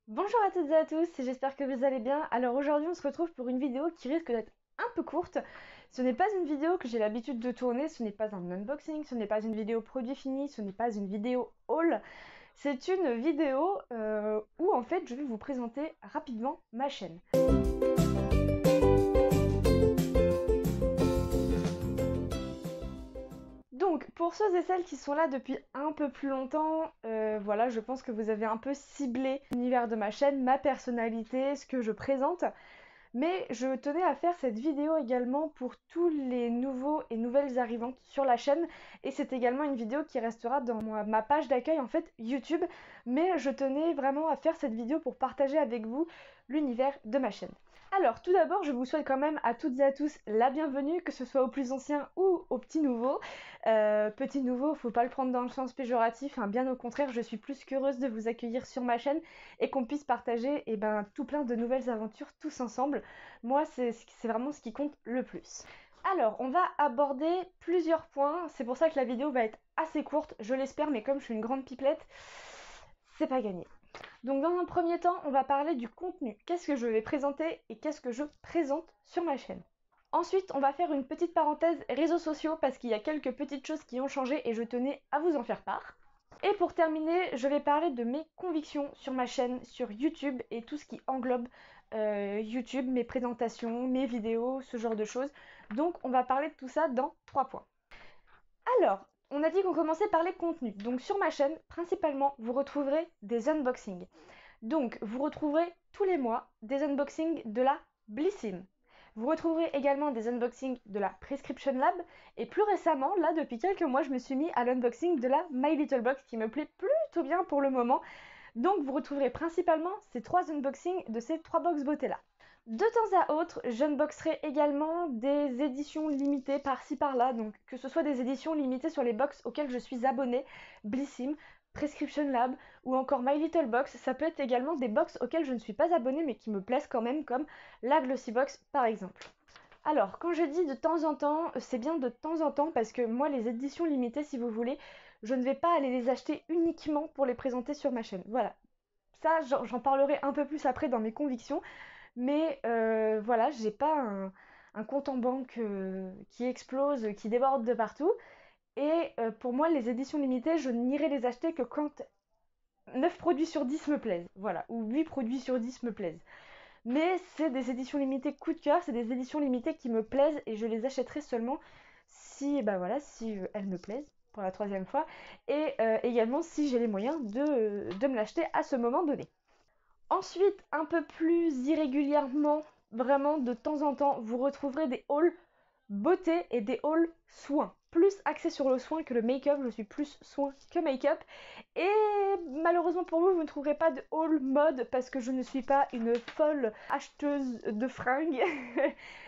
Bonjour à toutes et à tous, j'espère que vous allez bien. Alors aujourd'hui on se retrouve pour une vidéo qui risque d'être un peu courte. Ce n'est pas une vidéo que j'ai l'habitude de tourner, ce n'est pas un unboxing, ce n'est pas une vidéo produit fini, ce n'est pas une vidéo haul. C'est une vidéo où en fait je vais vous présenter rapidement ma chaîne. Donc, pour ceux et celles qui sont là depuis un peu plus longtemps, voilà, je pense que vous avez un peu ciblé l'univers de ma chaîne, ma personnalité, ce que je présente. Mais je tenais à faire cette vidéo également pour tous les nouveaux et nouvelles arrivantes sur la chaîne. Et c'est également une vidéo qui restera dans ma page d'accueil en fait YouTube. Mais je tenais vraiment à faire cette vidéo pour partager avec vous l'univers de ma chaîne. Alors tout d'abord je vous souhaite quand même à toutes et à tous la bienvenue, que ce soit aux plus anciens ou aux petits nouveaux. Petit nouveau, faut pas le prendre dans le sens péjoratif, hein, bien au contraire, je suis plus qu'heureuse de vous accueillir sur ma chaîne et qu'on puisse partager tout plein de nouvelles aventures tous ensemble. Moi, c'est vraiment ce qui compte le plus. Alors, on va aborder plusieurs points, c'est pour ça que la vidéo va être assez courte, je l'espère, mais comme je suis une grande pipelette, c'est pas gagné. Donc dans un premier temps, on va parler du contenu. Qu'est-ce que je vais présenter et qu'est-ce que je présente sur ma chaîne. Ensuite, on va faire une petite parenthèse réseaux sociaux parce qu'il y a quelques petites choses qui ont changé et je tenais à vous en faire part. Et pour terminer, je vais parler de mes convictions sur ma chaîne, sur YouTube et tout ce qui englobe YouTube, mes présentations, mes vidéos, ce genre de choses. Donc on va parler de tout ça dans 3 points. Alors, on a dit qu'on commençait par les contenus. Donc sur ma chaîne, principalement, vous retrouverez des unboxings. Donc vous retrouverez tous les mois des unboxings de la Blissim. Vous retrouverez également des unboxings de la Prescription Lab. Et plus récemment, là depuis quelques mois, je me suis mis à l'unboxing de la My Little Box qui me plaît plutôt bien pour le moment. Donc vous retrouverez principalement ces 3 unboxings de ces 3 box beauté là. De temps à autre, j'unboxerai également des éditions limitées par-ci par-là, donc que ce soit des éditions limitées sur les box auxquelles je suis abonnée, Blissim, Prescription Lab ou encore My Little Box. Ça peut être également des box auxquelles je ne suis pas abonnée mais qui me plaisent quand même, comme la Glossy Box par exemple. Alors, quand je dis de temps en temps, c'est bien de temps en temps parce que moi, les éditions limitées, si vous voulez, je ne vais pas aller les acheter uniquement pour les présenter sur ma chaîne. Voilà. Ça, j'en parlerai un peu plus après dans mes convictions. Mais voilà, j'ai pas un compte en banque qui explose, qui déborde de partout. Et pour moi, les éditions limitées, je n'irai les acheter que quand 9 produits sur 10 me plaisent. Voilà, ou 8 produits sur 10 me plaisent. Mais c'est des éditions limitées coup de cœur, c'est des éditions limitées qui me plaisent et je les achèterai seulement si, bah voilà, si elles me plaisent pour la troisième fois et également si j'ai les moyens de me l'acheter à ce moment donné. Ensuite, un peu plus irrégulièrement, vraiment de temps en temps, vous retrouverez des hauls beauté et des hauls soins. Plus axé sur le soin que le make-up, je suis plus soin que make-up. Et malheureusement pour vous, vous ne trouverez pas de haul mode parce que je ne suis pas une folle acheteuse de fringues.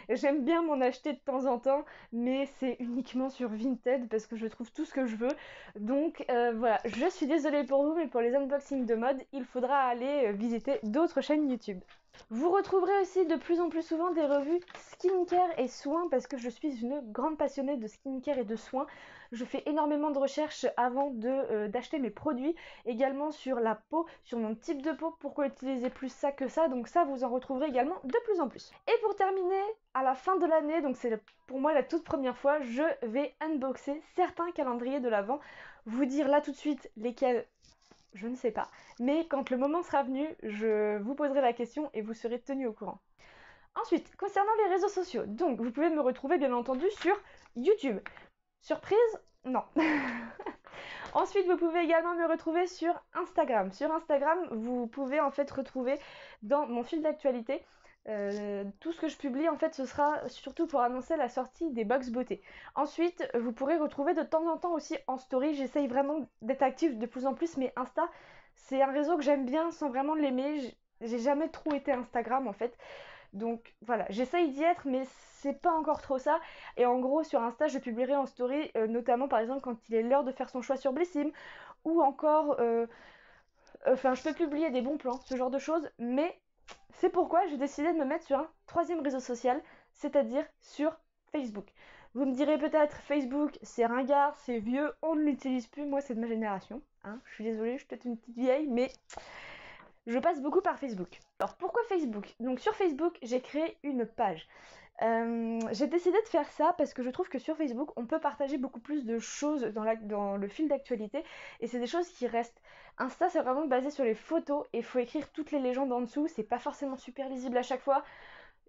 J'aime bien m'en acheter de temps en temps, mais c'est uniquement sur Vinted parce que je trouve tout ce que je veux. Donc voilà, je suis désolée pour vous, mais pour les unboxings de mode, il faudra aller visiter d'autres chaînes YouTube. Vous retrouverez aussi de plus en plus souvent des revues skincare et soins parce que je suis une grande passionnée de skincare et de soins. Je fais énormément de recherches avant d'acheter mes produits, également sur la peau, sur mon type de peau, pourquoi utiliser plus ça que ça, donc ça vous en retrouverez également de plus en plus. Et pour terminer, à la fin de l'année, donc c'est pour moi la toute première fois, je vais unboxer certains calendriers de l'Avent, vous dire là tout de suite lesquels je ne sais pas. Mais quand le moment sera venu, je vous poserai la question et vous serez tenu au courant. Ensuite, concernant les réseaux sociaux, donc vous pouvez me retrouver bien entendu sur YouTube. Surprise? Non. Ensuite, vous pouvez également me retrouver sur Instagram. Sur Instagram, vous pouvez en fait retrouver dans mon fil d'actualité tout ce que je publie, en fait, ce sera surtout pour annoncer la sortie des box beauté. Ensuite, vous pourrez retrouver de temps en temps aussi en story. J'essaye vraiment d'être active de plus en plus, mais Insta, c'est un réseau que j'aime bien sans vraiment l'aimer. J'ai jamais trop été Instagram en fait. Donc voilà, j'essaye d'y être, mais c'est pas encore trop ça. Et en gros, sur Insta, je publierai en story, notamment par exemple quand il est l'heure de faire son choix sur Blissim, ou encore, enfin, je peux publier des bons plans, ce genre de choses, mais c'est pourquoi j'ai décidé de me mettre sur un troisième réseau social, c'est-à-dire sur Facebook. Vous me direz peut-être Facebook, c'est ringard, c'est vieux, on ne l'utilise plus, moi c'est de ma génération. Hein. Je suis désolée, je suis peut-être une petite vieille, mais Je passe beaucoup par Facebook. Alors pourquoi Facebook? Donc sur Facebook, j'ai créé une page. J'ai décidé de faire ça parce que je trouve que sur Facebook, on peut partager beaucoup plus de choses dans le fil d'actualité et c'est des choses qui restent. Insta, c'est vraiment basé sur les photos et il faut écrire toutes les légendes en dessous, c'est pas forcément super lisible à chaque fois.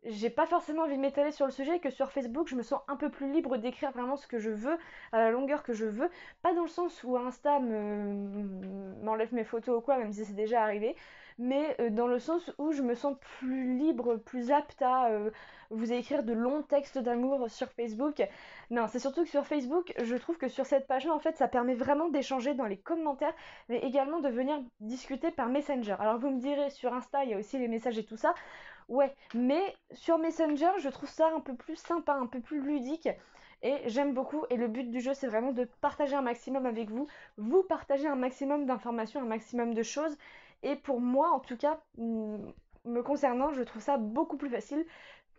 J'ai pas forcément envie de m'étaler sur le sujet, que sur Facebook, je me sens un peu plus libre d'écrire vraiment ce que je veux, à la longueur que je veux. Pas dans le sens où Insta m'enlève mes photos ou quoi, même si c'est déjà arrivé, mais dans le sens où je me sens plus libre, plus apte à vous écrire de longs textes d'amour sur Facebook. Non, c'est surtout que sur Facebook, je trouve que sur cette page-là, en fait, ça permet vraiment d'échanger dans les commentaires, mais également de venir discuter par Messenger. Alors vous me direz, sur Insta, il y a aussi les messages et tout ça. Ouais, mais sur Messenger, je trouve ça un peu plus sympa, un peu plus ludique. Et j'aime beaucoup. Et le but du jeu, c'est vraiment de partager un maximum avec vous. Vous partagez un maximum d'informations, un maximum de choses. Et pour moi, en tout cas, me concernant, je trouve ça beaucoup plus facile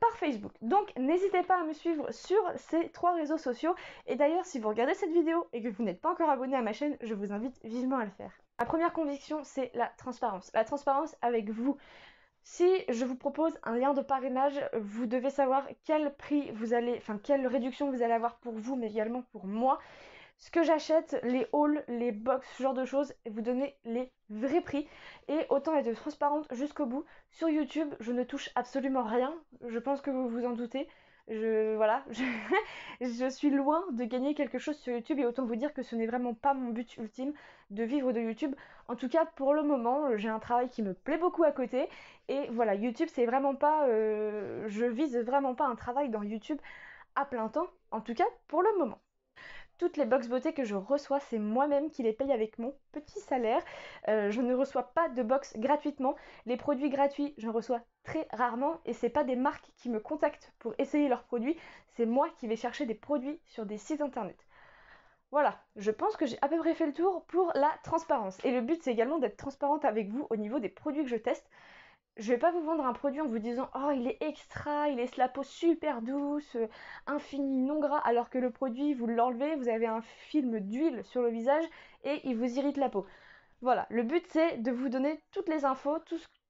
par Facebook. Donc n'hésitez pas à me suivre sur ces 3 réseaux sociaux. Et d'ailleurs, si vous regardez cette vidéo et que vous n'êtes pas encore abonné à ma chaîne, je vous invite vivement à le faire. Ma première conviction, c'est la transparence. La transparence avec vous. Si je vous propose un lien de parrainage, vous devez savoir quel prix vous allez, enfin quelle réduction vous allez avoir pour vous, mais également pour moi. Ce que j'achète, les hauls, les box, ce genre de choses, vous donnez les vrais prix. Et autant être transparente jusqu'au bout. Sur YouTube, je ne touche absolument rien. Je pense que vous vous en doutez. Voilà, je suis loin de gagner quelque chose sur YouTube et autant vous dire que ce n'est vraiment pas mon but ultime de vivre de YouTube. En tout cas, pour le moment, j'ai un travail qui me plaît beaucoup à côté et voilà, YouTube, c'est vraiment pas, je vise vraiment pas un travail dans YouTube à plein temps. En tout cas, pour le moment. Toutes les box beauté que je reçois, c'est moi-même qui les paye avec mon petit salaire. Je ne reçois pas de box gratuitement. Les produits gratuits, j'en reçois très rarement et c'est pas des marques qui me contactent pour essayer leurs produits, c'est moi qui vais chercher des produits sur des sites internet. Voilà, je pense que j'ai à peu près fait le tour pour la transparence. Et le but, c'est également d'être transparente avec vous au niveau des produits que je teste. Je vais pas vous vendre un produit en vous disant oh il est extra, il laisse la peau super douce, infini, non gras, alors que le produit vous l'enlevez, vous avez un film d'huile sur le visage et il vous irrite la peau. Voilà, le but c'est de vous donner toutes les infos,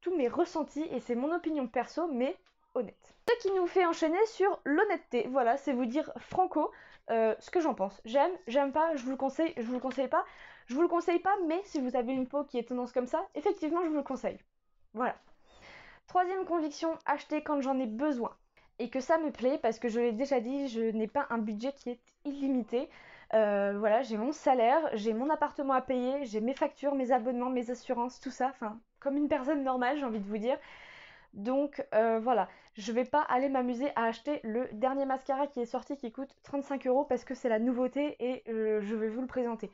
tous mes ressentis et c'est mon opinion perso mais honnête. Ce qui nous fait enchaîner sur l'honnêteté, voilà, c'est vous dire franco ce que j'en pense. J'aime, j'aime pas, je vous le conseille, je vous le conseille pas. Je vous le conseille pas, mais si vous avez une peau qui est tendance comme ça, effectivement je vous le conseille. Voilà. Troisième conviction, acheter quand j'en ai besoin. Et que ça me plaît parce que je l'ai déjà dit, je n'ai pas un budget qui est illimité. Voilà, j'ai mon salaire, j'ai mon appartement à payer, j'ai mes factures, mes abonnements, mes assurances, tout ça. Enfin, comme une personne normale, j'ai envie de vous dire. Donc voilà, je vais pas aller m'amuser à acheter le dernier mascara qui est sorti qui coûte 35 € parce que c'est la nouveauté et je vais vous le présenter.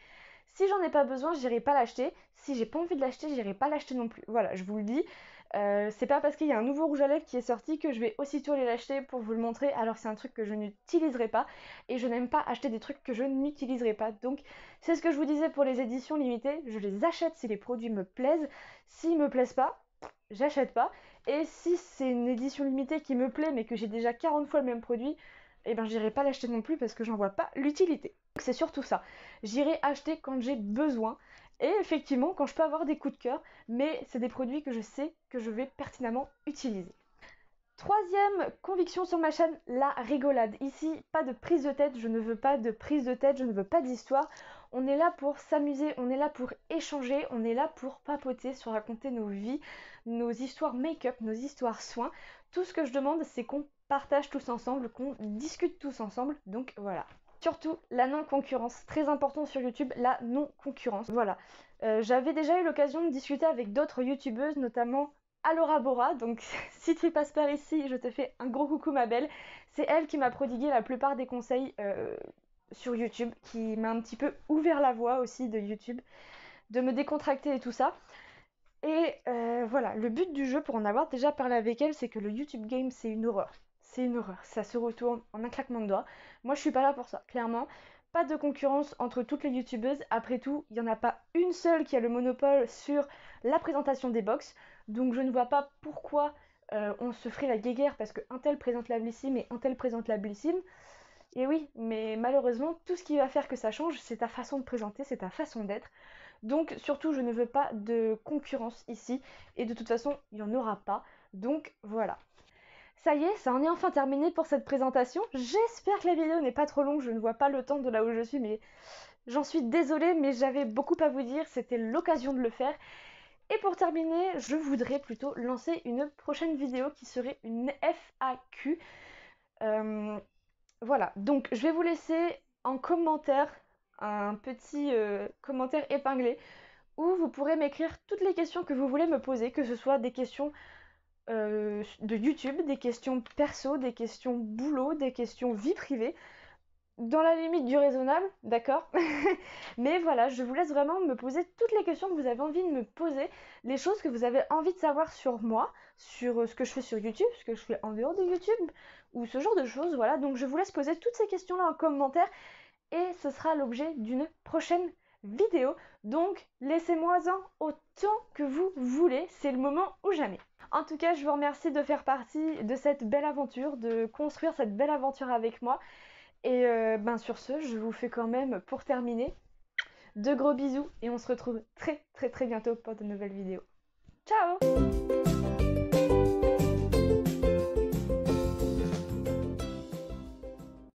Si j'en ai pas besoin, j'irai pas l'acheter. Si j'ai pas envie de l'acheter, j'irai pas l'acheter non plus. Voilà, je vous le dis. C'est pas parce qu'il y a un nouveau rouge à lèvres qui est sorti que je vais aussitôt aller l'acheter pour vous le montrer, alors c'est un truc que je n'utiliserai pas et je n'aime pas acheter des trucs que je n'utiliserai pas. Donc c'est ce que je vous disais pour les éditions limitées, je les achète si les produits me plaisent. S'ils me plaisent pas, j'achète pas. Et si c'est une édition limitée qui me plaît mais que j'ai déjà 40 fois le même produit, eh ben j'irai pas l'acheter non plus parce que j'en vois pas l'utilité. Donc c'est surtout ça. J'irai acheter quand j'ai besoin. Et effectivement, quand je peux avoir des coups de cœur, mais c'est des produits que je sais que je vais pertinemment utiliser. Troisième conviction sur ma chaîne, la rigolade. Ici, pas de prise de tête, je ne veux pas de prise de tête, je ne veux pas d'histoire. On est là pour s'amuser, on est là pour échanger, on est là pour papoter, se raconter nos vies, nos histoires make-up, nos histoires soins. Tout ce que je demande, c'est qu'on partage tous ensemble, qu'on discute tous ensemble. Donc voilà. Surtout la non-concurrence, très important sur YouTube, la non-concurrence. Voilà. J'avais déjà eu l'occasion de discuter avec d'autres youtubeuses, notamment Alora Bora, donc si tu passes par ici, je te fais un gros coucou ma belle. C'est elle qui m'a prodigué la plupart des conseils sur YouTube, qui m'a un petit peu ouvert la voie aussi de YouTube, de me décontracter et tout ça. Et voilà, le but du jeu, pour en avoir déjà parlé avec elle, c'est que le YouTube game, c'est une horreur. C'est une horreur, ça se retourne en un claquement de doigts. Moi, je suis pas là pour ça, clairement. Pas de concurrence entre toutes les youtubeuses. Après tout, il n'y en a pas une seule qui a le monopole sur la présentation des box. Donc je ne vois pas pourquoi on se ferait la guéguerre parce qu'un tel présente la Blissim et un tel présente la Blissim. Et oui, mais malheureusement, tout ce qui va faire que ça change, c'est ta façon de présenter, c'est ta façon d'être. Donc surtout, je ne veux pas de concurrence ici. Et de toute façon, il n'y en aura pas. Donc voilà. Ça y est, ça en est enfin terminé pour cette présentation. J'espère que la vidéo n'est pas trop longue. Je ne vois pas le temps de là où je suis, mais j'en suis désolée, mais j'avais beaucoup à vous dire. C'était l'occasion de le faire. Et pour terminer, je voudrais plutôt lancer une prochaine vidéo qui serait une FAQ. Voilà, donc je vais vous laisser en commentaire un petit commentaire épinglé où vous pourrez m'écrire toutes les questions que vous voulez me poser, que ce soit des questions de YouTube, des questions perso, des questions boulot, des questions vie privée, dans la limite du raisonnable, d'accord. Mais voilà, je vous laisse vraiment me poser toutes les questions que vous avez envie de me poser, les choses que vous avez envie de savoir sur moi, sur ce que je fais sur YouTube, ce que je fais en dehors de YouTube, ou ce genre de choses, voilà. Donc je vous laisse poser toutes ces questions-là en commentaire, et ce sera l'objet d'une prochaine vidéo. Donc laissez-moi-en autant que vous voulez, c'est le moment ou jamais. En tout cas, je vous remercie de faire partie de cette belle aventure, de construire cette belle aventure avec moi. Et sur ce, je vous fais quand même, pour terminer, de gros bisous et on se retrouve très très très bientôt pour de nouvelles vidéos. Ciao!